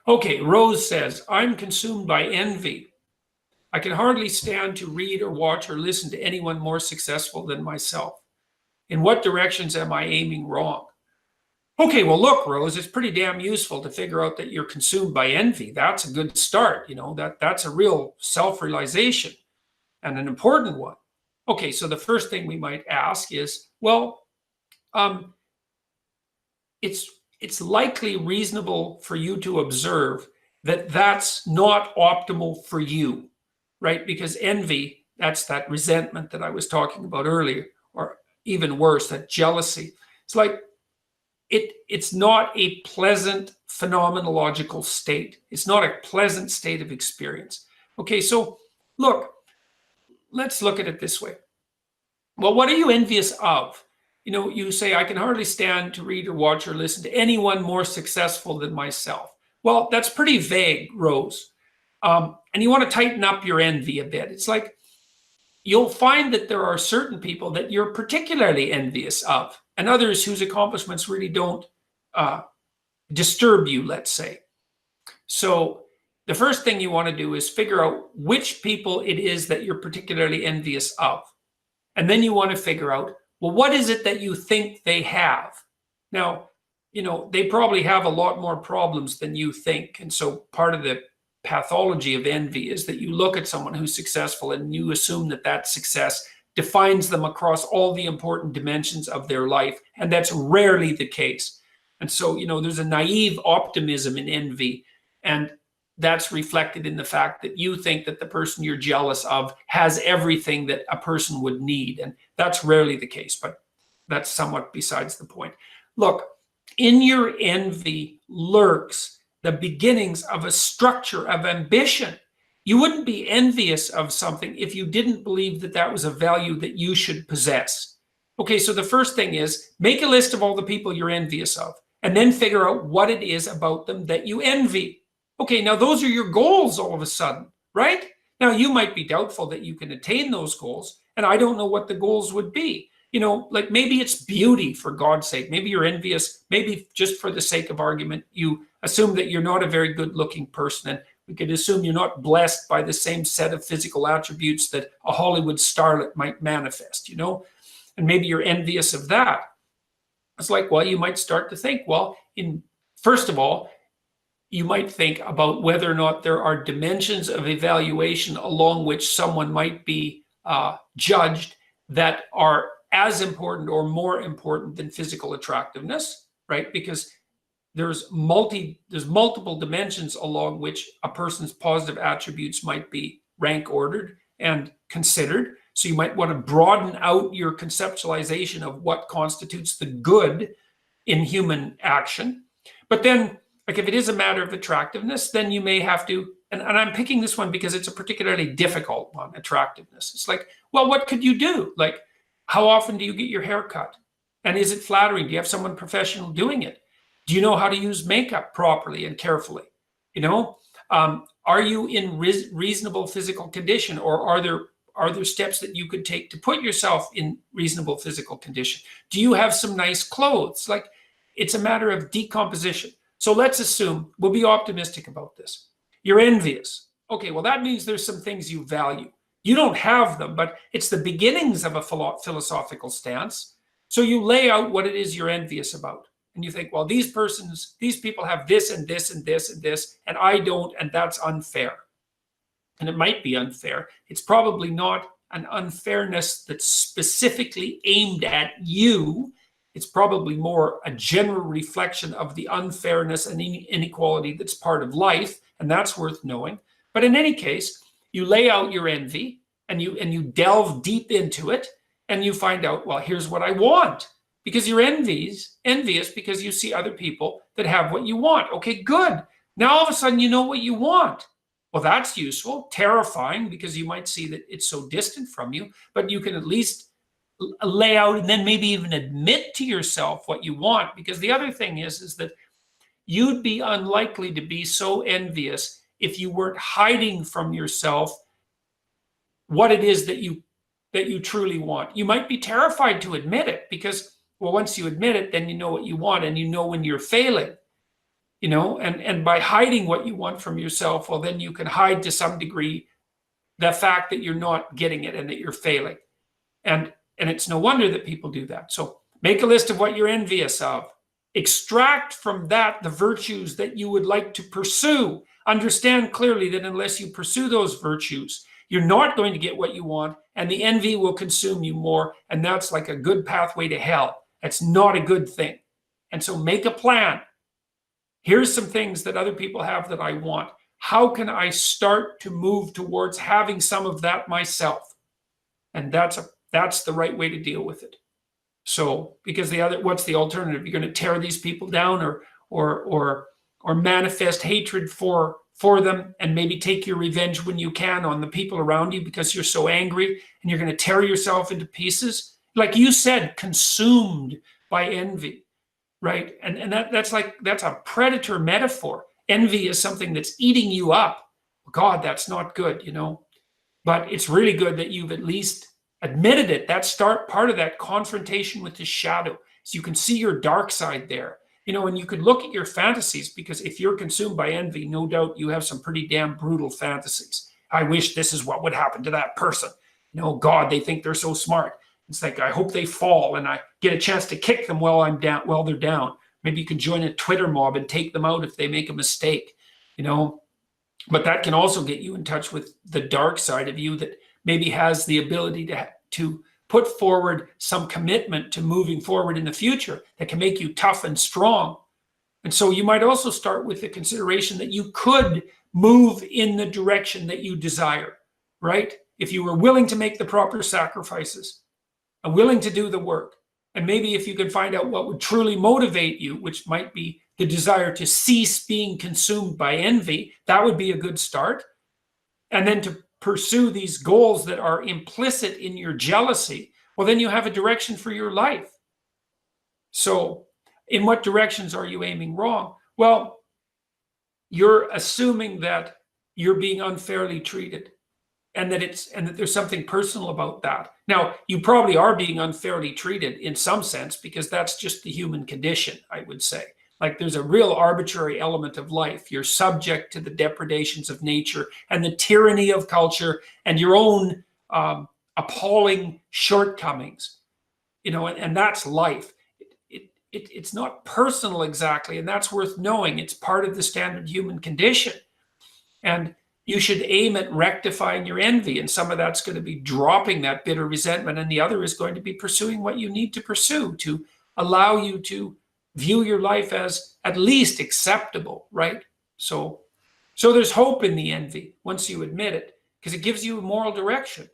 Okay, Rose says, I'm consumed by envy. I can hardly stand to read or watch or listen to anyone more successful than myself. In what directions am I aiming wrong? Okay, well, look, Rose, it's pretty damn useful to figure out that you're consumed by envy. That's a good start. That's a real self-realization and an important one. Okay, so the first thing we might ask is, well, it's likely reasonable for you to observe that that's not optimal for you, right? Because envy, that's that resentment that I was talking about earlier, or even worse, that jealousy. It's like it's not a pleasant phenomenological state. It's not a pleasant state of experience. Okay, so look, let's look at it this way. Well, what are you envious of? You say, I can hardly stand to read or watch or listen to anyone more successful than myself. Well, that's pretty vague, Rose. And you want to tighten up your envy a bit. It's like you'll find that there are certain people that you're particularly envious of, and others whose accomplishments really don't disturb you, let's say. So the first thing you want to do is figure out which people it is that you're particularly envious of. And then you want to figure out, well, what is it that you think they have? Now, they probably have a lot more problems than you think. And so part of the pathology of envy is that you look at someone who's successful and you assume that that success defines them across all the important dimensions of their life. And that's rarely the case. And so, there's a naive optimism in envy. And that's reflected in the fact that you think that the person you're jealous of has everything that a person would need. And that's rarely the case, but that's somewhat besides the point. Look, in your envy lurks the beginnings of a structure of ambition. You wouldn't be envious of something if you didn't believe that that was a value that you should possess. Okay, so the first thing is make a list of all the people you're envious of, and then figure out what it is about them that you envy. Okay, now those are your goals all of a sudden, right? Now you might be doubtful that you can attain those goals, and I don't know what the goals would be. Like maybe it's beauty, for God's sake. Maybe you're envious. Maybe just for the sake of argument, you assume that you're not a very good-looking person, and we could assume you're not blessed by the same set of physical attributes that a Hollywood starlet might manifest, and maybe you're envious of that. It's like, well, you might start to think, well, first of all, you might think about whether or not there are dimensions of evaluation along which someone might be judged that are as important or more important than physical attractiveness, right? Because there's multiple dimensions along which a person's positive attributes might be rank ordered and considered. So you might want to broaden out your conceptualization of what constitutes the good in human action. But then, like if it is a matter of attractiveness, then you may have to, and I'm picking this one because it's a particularly difficult one, attractiveness. It's like, well, what could you do? Like, how often do you get your hair cut? And is it flattering? Do you have someone professional doing it? Do you know how to use makeup properly and carefully? Are you in reasonable physical condition, or are there steps that you could take to put yourself in reasonable physical condition? Do you have some nice clothes? Like, it's a matter of decomposition. So let's assume, we'll be optimistic about this. You're envious. Okay, well, that means there's some things you value. You don't have them, but it's the beginnings of a philosophical stance. So you lay out what it is you're envious about. And you think, well, these people have this and this and this and this, and I don't, and that's unfair. And it might be unfair. It's probably not an unfairness that's specifically aimed at you. It's probably more a general reflection of the unfairness and inequality that's part of life, and that's worth knowing. But in any case, you lay out your envy and you delve deep into it, and you find out, well, here's what I want. Because you're envious because you see other people that have what you want. Okay, good. Now all of a sudden you know what you want. Well, that's useful. Terrifying, because you might see that it's so distant from you, but you can at least lay out and then maybe even admit to yourself what you want. Because the other thing is that you'd be unlikely to be so envious if you weren't hiding from yourself what it is that you truly want. You might be terrified to admit it because, well, once you admit it, then you know what you want and you know when you're failing. and by hiding what you want from yourself, well, then you can hide to some degree the fact that you're not getting it and that you're failing. And it's no wonder that people do that. So make a list of what you're envious of. Extract from that the virtues that you would like to pursue. Understand clearly that unless you pursue those virtues, you're not going to get what you want, and the envy will consume you more, and that's like a good pathway to hell. That's not a good thing. And so make a plan. Here's some things that other people have that I want. How can I start to move towards having some of that myself? And that's the right way to deal with it. So, because what's the alternative? You're going to tear these people down or manifest hatred for them, and maybe take your revenge when you can on the people around you because you're so angry, and you're going to tear yourself into pieces. Like you said, consumed by envy, right? And that's a predator metaphor. Envy is something that's eating you up. God, that's not good, But it's really good that you've at least admitted it. That's part of that confrontation with the shadow. So you can see your dark side there. And you could look at your fantasies, because if you're consumed by envy, no doubt you have some pretty damn brutal fantasies. I wish this is what would happen to that person. God, they think they're so smart. It's like, I hope they fall and I get a chance to kick them while they're down. Maybe you can join a Twitter mob and take them out if they make a mistake, But that can also get you in touch with the dark side of you that maybe has the ability to put forward some commitment to moving forward in the future that can make you tough and strong. And so you might also start with the consideration that you could move in the direction that you desire, right? If you were willing to make the proper sacrifices and willing to do the work. And maybe if you could find out what would truly motivate you, which might be the desire to cease being consumed by envy, that would be a good start. And then to pursue these goals that are implicit in your jealousy, well, then you have a direction for your life. So in what directions are you aiming wrong? Well, you're assuming that you're being unfairly treated, and that there's something personal about that. Now, you probably are being unfairly treated in some sense, because that's just the human condition, I would say. Like, there's a real arbitrary element of life. You're subject to the depredations of nature and the tyranny of culture and your own appalling shortcomings, and that's life. It's not personal exactly, and that's worth knowing. It's part of the standard human condition. And you should aim at rectifying your envy, and some of that's going to be dropping that bitter resentment, and the other is going to be pursuing what you need to pursue to allow you to view your life as at least acceptable, right? So there's hope in the envy once you admit it, because it gives you a moral direction.